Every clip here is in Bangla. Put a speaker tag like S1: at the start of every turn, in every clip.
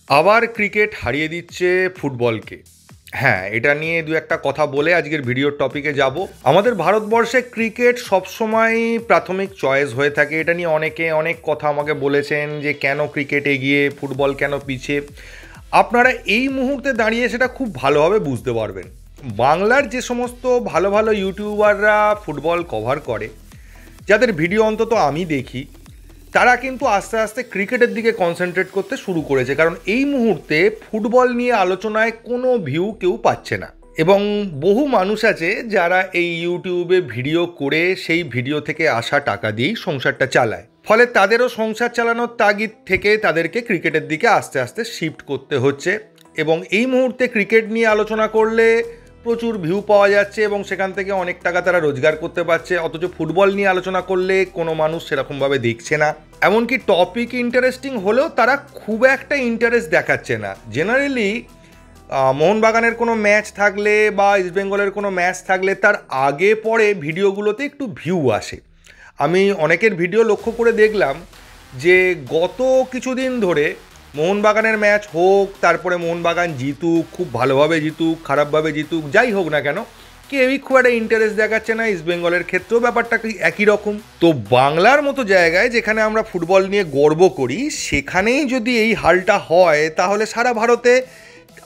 S1: আবার ক্রিকেট হারিয়ে দিচ্ছে ফুটবলকে। হ্যাঁ, এটা নিয়ে দু একটা কথা বলে আজকের ভিডিওর টপিকে যাব। আমাদের ভারতবর্ষে ক্রিকেট সবসময় প্রাথমিক চয়েস হয়ে থাকে। এটা নিয়ে অনেকে অনেক কথা আমাকে বলেছেন যে কেন ক্রিকেট এগিয়ে, ফুটবল কেন পিছিয়ে। আপনারা এই মুহূর্তে দাঁড়িয়ে সেটা খুব ভালোভাবে বুঝতে পারবেন। বাংলার যে সমস্ত ভালো ভালো ইউটিউবাররা ফুটবল কভার করে, যাদের ভিডিও অন্তত আমি দেখি, তারা কিন্তু আস্তে আস্তে ক্রিকেটের দিকে কনসেন্ট্রেট করতে শুরু করেছে। কারণ এই মুহূর্তে ফুটবল নিয়ে আলোচনায় কোনো ভিউ কেউ পাচ্ছে না। এবং বহু মানুষ আছে যারা এই ইউটিউবে ভিডিও করে সেই ভিডিও থেকে আসা টাকা দিয়েই সংসারটা চালায়। ফলে তাদেরও সংসার চালানোর তাগিদ থেকে তাদেরকে ক্রিকেটের দিকে আস্তে আস্তে শিফট করতে হচ্ছে। এবং এই মুহূর্তে ক্রিকেট নিয়ে আলোচনা করলে প্রচুর ভিউ পাওয়া যাচ্ছে এবং সেখান থেকে অনেক টাকা তারা রোজগার করতে পারছে। অথচ ফুটবল নিয়ে আলোচনা করলে কোনো মানুষ সেরকমভাবে দেখছে না। এমনকি টপিক ইন্টারেস্টিং হলেও তারা খুব একটা ইন্টারেস্ট দেখাচ্ছে না। জেনারেলি মোহনবাগানের কোনো ম্যাচ থাকলে বা ইস্টবেঙ্গলের কোনো ম্যাচ থাকলে তার আগে পরে ভিডিওগুলোতে একটু ভিউ আসে। আমি অনেকের ভিডিও লক্ষ্য করে দেখলাম যে গত কিছুদিন ধরে মোহনবাগানের ম্যাচ হোক, তারপরে মোহনবাগান জিতুক, খুব ভালোভাবে জিতুক, খারাপভাবে জিতুক, যাই হোক না কেন, কেউই খুব একটা ইন্টারেস্ট দেখাচ্ছে না। ইস্টবেঙ্গলের ক্ষেত্রেও ব্যাপারটা একই রকম। তো বাংলার মতো জায়গায় যেখানে আমরা ফুটবল নিয়ে গর্ব করি, সেখানেই যদি এই হালটা হয় তাহলে সারা ভারতে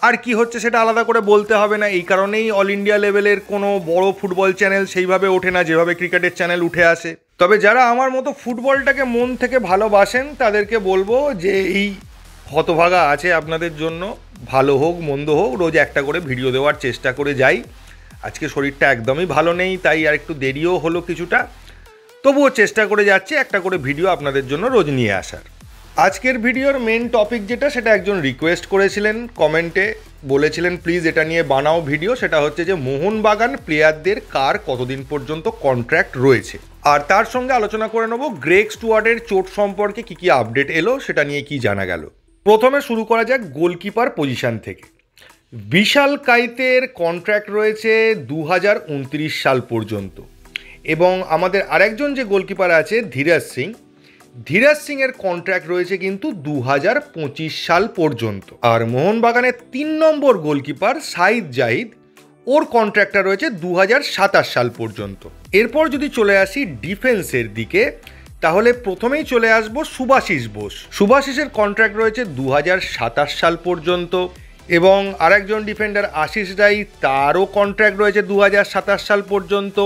S1: আর কি হচ্ছে সেটা আলাদা করে বলতে হবে না। এই কারণেই অল ইন্ডিয়া লেভেলের কোনো বড় ফুটবল চ্যানেল সেইভাবে ওঠে না যেভাবে ক্রিকেটের চ্যানেল উঠে আসে। তবে যারা আমার মতো ফুটবলটাকে মন থেকে ভালোবাসেন তাদেরকে বলবো যে এই হতভাগা আছে আপনাদের জন্য। ভালো হোক মন্দ হোক, রোজ একটা করে ভিডিও দেওয়ার চেষ্টা করে যাই। আজকে শরীরটা একদমই ভালো নেই, তাই আর একটু দেরিও হলো কিছুটা, তবুও চেষ্টা করে যাচ্ছি একটা করে ভিডিও আপনাদের জন্য রোজ নিয়ে আসার। আজকের ভিডিওর মেন টপিক যেটা, সেটা একজন রিকোয়েস্ট করেছিলেন, কমেন্টে বলেছিলেন প্লিজ এটা নিয়ে বানাও ভিডিও। সেটা হচ্ছে যে মোহনবাগান প্লেয়ারদের কার কতদিন পর্যন্ত কন্ট্রাক্ট রয়েছে, আর তার সঙ্গে আলোচনা করে নেব গ্রেগ স্টুয়ার্টের চোট সম্পর্কে কি কি আপডেট এলো, সেটা নিয়ে কি জানা গেল। প্রথমে শুরু করা যাক গোলকিপার পজিশন থেকে। বিশাল কাইতের কন্ট্রাক্ট রয়েছে 2029 সাল পর্যন্ত। এবং আমাদের আরেকজন যে গোলকিপার আছে ধীরাজ সিংয়ের কন্ট্রাক্ট রয়েছে কিন্তু 2025 সাল পর্যন্ত। আর মোহনবাগানের 3 নম্বর গোলকিপার সাইদ জাহিদ, ওর কন্ট্রাক্টটা রয়েছে 2027 সাল পর্যন্ত। এরপর যদি চলে আসি ডিফেন্সের দিকে, তাহলে প্রথমেই চলে আসবো সুভাশিসের কন্ট্রাক্ট রয়েছে 2027 সাল পর্যন্ত। এবং আরেকজন ডিফেন্ডার আশিস রাই, তারও কন্ট্রাক্ট রয়েছে 2027 সাল পর্যন্ত।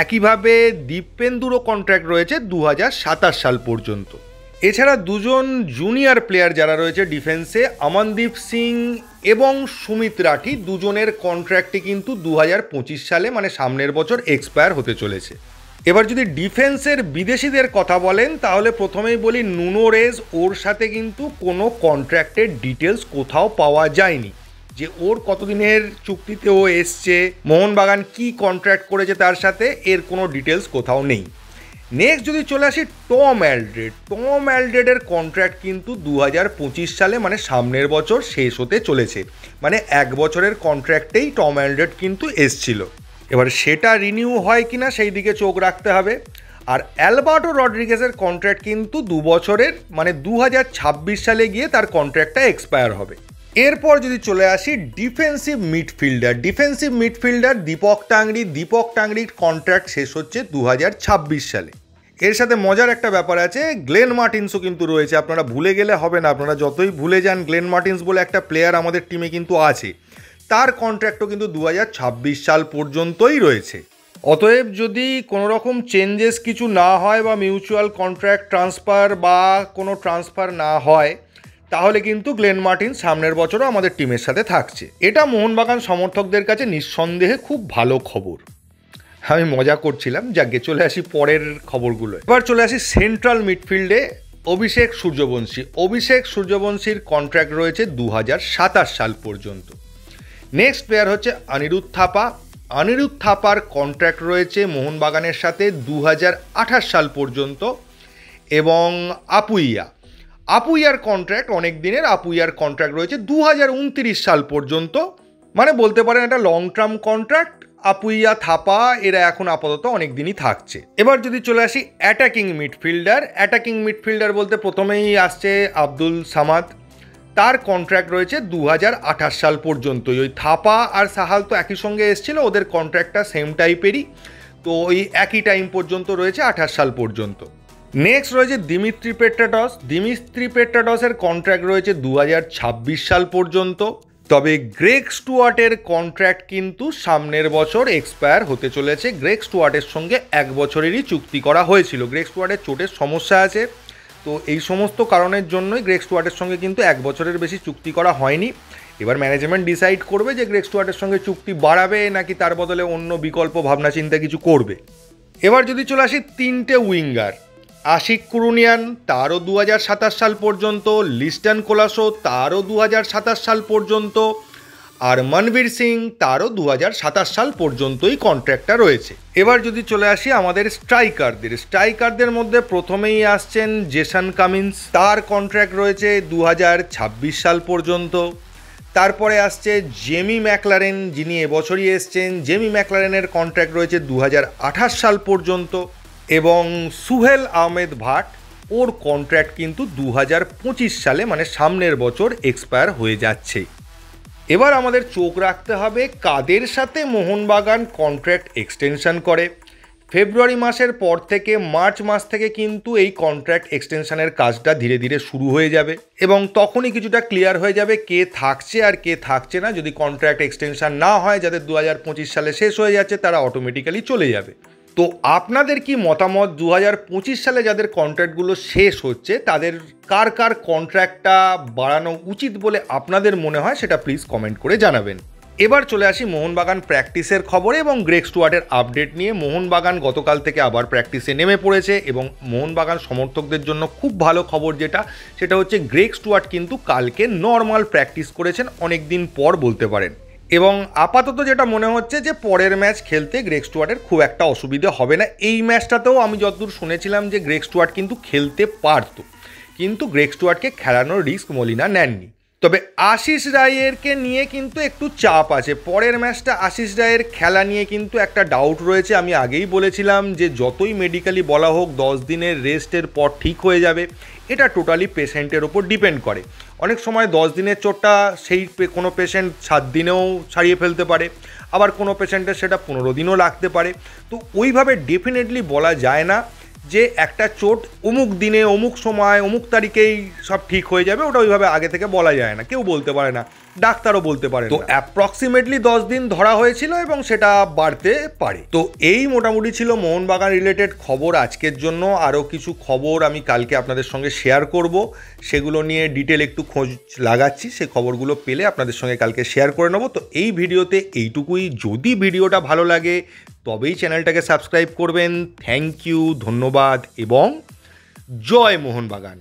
S1: একইভাবে দীপেন্দুরও কন্ট্রাক্ট রয়েছে 2027 সাল পর্যন্ত। এছাড়া দুজন জুনিয়র প্লেয়ার যারা রয়েছে ডিফেন্সে, অমনদীপ সিং এবং সুমিত রাঠি, দুজনের কন্ট্রাক্টই কিন্তু 2025 সালে মানে সামনের বছর এক্সপায়ার হতে চলেছে। এবার যদি ডিফেন্সের বিদেশিদের কথা বলেন, তাহলে প্রথমেই বলি নুনো রেজ, ওর সাথে কিন্তু কোনো কন্ট্রাক্টের ডিটেলস কোথাও পাওয়া যায়নি যে ওর কতদিনের চুক্তিতে ও এসছে, মোহনবাগান কি কন্ট্রাক্ট করেছে তার সাথে, এর কোনো ডিটেলস কোথাও নেই। নেক্সট যদি চলে আসি টম অ্যালড্রেডের কন্ট্রাক্ট কিন্তু 2025 সালে মানে সামনের বছর শেষ হতে চলেছে। মানে 1 বছরের কন্ট্রাক্টেই টম অ্যালড্রেড কিন্তু এসছিল। এবার সেটা রিনিউ হয় কিনা সেই দিকে চোখ রাখতে হবে। আর অ্যালবার্টো রড্রিগেজের কন্ট্রাক্ট কিন্তু 2 বছরের, মানে 2026 সালে গিয়ে তার কন্ট্রাক্টটা এক্সপায়ার হবে। এরপর যদি চলে আসি ডিফেন্সিভ মিডফিল্ডার দীপক টাংরির কন্ট্রাক্ট শেষ হচ্ছে 2026 সালে। এর সাথে মজার একটা ব্যাপার আছে, গ্লেন মার্টিন্সও কিন্তু রয়েছে। আপনারা ভুলে গেলে হবে না, আপনারা যতই ভুলে যান, গ্লেন মার্টিন্স বলে একটা প্লেয়ার আমাদের টিমে কিন্তু আছে, তার কন্ট্রাক্টও কিন্তু 2026 সাল পর্যন্তই রয়েছে। অতএব যদি কোনো রকম চেঞ্জেস কিছু না হয় বা মিউচুয়াল কন্ট্রাক্ট ট্রান্সফার বা কোনো ট্রান্সফার না হয়, তাহলে কিন্তু গ্লেন মার্টিন সামনের বছরও আমাদের টিমের সাথে থাকছে। এটা মোহনবাগান সমর্থকদের কাছে নিঃসন্দেহে খুব ভালো খবর। আমি মজা করছিলাম। যাকে চলে আসি পরের খবরগুলো। এবার চলে আসি সেন্ট্রাল মিডফিল্ডে অভিষেক সূর্যবংশীর কন্ট্রাক্ট রয়েছে 2027 সাল পর্যন্ত। নেক্সট প্লেয়ার হচ্ছে অনিরুদ্ধ থাপার কন্ট্রাক্ট রয়েছে মোহনবাগানের সাথে 2028 সাল পর্যন্ত। এবং আপুইয়ার কন্ট্রাক্ট অনেক দিনের, আপুইয়ার কন্ট্রাক্ট রয়েছে 2029 সাল পর্যন্ত। মানে বলতে পারেন একটা long term contract. Apuia, Thapa এরা এখন আপাতত অনেক দিনই থাকছে। এবার যদি চলে আসি অ্যাটাকিং মিডফিল্ডার বলতে প্রথমেই আসছে আব্দুল সামাদ, তার কন্ট্রাক্ট রয়েছে 2028 সাল পর্যন্তই। ওই থাপা আর সাহাল তো একই সঙ্গে এসেছিল, ওদের কন্ট্রাক্টটা সেম টাইপেরই, তো ওই একই টাইম পর্যন্ত রয়েছে, 28 সাল পর্যন্ত। নেক্সট রয়েছে দিমিত্রি পেট্রাডস। দিমিত্রি পেট্রাডসের কন্ট্রাক্ট রয়েছে 2026 সাল পর্যন্ত। তবে গ্রেগ স্টুয়ার্টের কন্ট্রাক্ট কিন্তু সামনের বছর এক্সপায়ার হতে চলেছে। গ্রেগ স্টুয়ার্টের সঙ্গে 1 বছরেরই চুক্তি করা হয়েছিল। গ্রেগ স্টুয়ার্টের চোটের সমস্যা আছে, তো এই সমস্ত কারণের জন্যই গ্রেগ স্টুয়ার্টের সঙ্গে কিন্তু 1 বছরের বেশি চুক্তি করা হয়নি। এবার ম্যানেজমেন্ট ডিসাইড করবে যে গ্রেগ স্টুয়ার্টের সঙ্গে চুক্তি বাড়াবে নাকি তার বদলে অন্য বিকল্প ভাবনা চিন্তা কিছু করবে। এবার যদি চলে আসি 3টে উইঙ্গার, আশিক কুরুনিয়ান, তারও 2027 সাল পর্যন্ত, লিস্টন কোলাসো, তারও 2027 সাল পর্যন্ত, আর মনবীর সিং, তারও 2027 সাল পর্যন্তই কন্ট্রাক্টটা রয়েছে। এবার যদি চলে আসি আমাদের স্ট্রাইকারদের মধ্যে প্রথমেই আসছেন জেসন কামিন্স, তার কন্ট্রাক্ট রয়েছে 2026 সাল পর্যন্ত। তারপরে আসছে জেমি ম্যাকলারেন, যিনি এবছরই এসছেন। জেমি ম্যাকলারেনের কন্ট্রাক্ট রয়েছে 2028 সাল পর্যন্ত। এবং সুহেল আহমেদ ভাট, ওর কন্ট্রাক্ট কিন্তু 2025 সালে মানে সামনের বছর এক্সপায়ার হয়ে যাচ্ছে। এবার আমাদের চোখ রাখতে হবে কাদের সাথে মোহনবাগান কন্ট্রাক্ট এক্সটেনশন করে। ফেব্রুয়ারি মাসের পর থেকে মার্চ মাস থেকে কিন্তু এই কন্ট্রাক্ট এক্সটেনশনের কাজটা ধীরে ধীরে শুরু হয়ে যাবে এবং তখনই কিছুটা ক্লিয়ার হয়ে যাবে কে থাকছে আর কে থাকছে না। যদি কন্ট্রাক্ট এক্সটেনশন না হয়, যাদের 2025 সালে শেষ হয়ে যাচ্ছে, তারা অটোমেটিক্যালি চলে যাবে। তো আপনাদের কি মতামত, 2025 সালে যাদের কন্ট্রাক্টগুলো শেষ হচ্ছে তাদের কার কার কন্ট্রাক্টটা বাড়ানো উচিত বলে আপনাদের মনে হয়, সেটা প্লিজ কমেন্ট করে জানাবেন। এবার চলে আসি মোহনবাগান প্র্যাকটিসের খবরে এবং গ্রেগ স্টুয়ার্টের আপডেট নিয়ে। মোহনবাগান গতকাল থেকে আবার প্র্যাকটিসে নেমে পড়েছে এবং মোহনবাগান সমর্থকদের জন্য খুব ভালো খবর সেটা হচ্ছে গ্রেগ স্টুয়ার্ট কিন্তু কালকে নর্মাল প্র্যাকটিস করেছেন, অনেক দিন পর বলতে পারেন। এবং আপাতত যেটা মনে হচ্ছে যে পরের ম্যাচ খেলতে গ্রেগ স্টুয়ার্টের খুব একটা অসুবিধে হবে না। এই ম্যাচটাতেও আমি যতদূর শুনেছিলাম যে গ্রেগ স্টুয়ার্ট কিন্তু খেলতে পারত, কিন্তু গ্রেগ স্টুয়ার্টকে খেলানোর রিস্ক মলিনা নেননি। তবে আশিস রায়েরকে নিয়ে কিন্তু একটু চাপ আছে। পরের ম্যাচটা আশিস রায়ের খেলা নিয়ে কিন্তু একটা ডাউট রয়েছে। আমি আগেই বলেছিলাম যে যতই মেডিকেলি বলা হোক 10 দিনের রেস্টের পর ঠিক হয়ে যাবে, এটা টোটালি পেশেন্টের ওপর ডিপেন্ড করে। অনেক সময় 10 দিনের চোটটা কোনো পেশেন্ট 7 দিনেও সারিয়ে ফেলতে পারে, আবার কোনো পেশেন্টের সেটা 15 দিনও লাগতে পারে। তো ওইভাবে ডেফিনেটলি বলা যায় না যে একটা চোট অমুক দিনে অমুক সময় অমুক তারিখেই সব ঠিক হয়ে যাবে, ওটা ওইভাবে আগে থেকে বলা যায় না, কেউ বলতে পারে না, ডাক্তারও বলতে পারে। তো অ্যাপ্রক্সিমেটলি 10 দিন ধরা হয়েছিল এবং সেটা বাড়তে পারে। তো এই মোটামুটি ছিল মোহনবাগান রিলেটেড খবর আজকের জন্য। আরও কিছু খবর আমি কালকে আপনাদের সঙ্গে শেয়ার করব, সেগুলো নিয়ে ডিটেল একটু খোঁজ লাগাচ্ছি, সেই খবরগুলো পেলে আপনাদের সঙ্গে কালকে শেয়ার করে নেব। তো এই ভিডিওতে এইটুকুই। যদি ভিডিওটা ভালো লাগে তবেই চ্যানেলটাকে সাবস্ক্রাইব করবেন। থ্যাংক ইউ, ধন্যবাদ এবং জয় মোহনবাগান।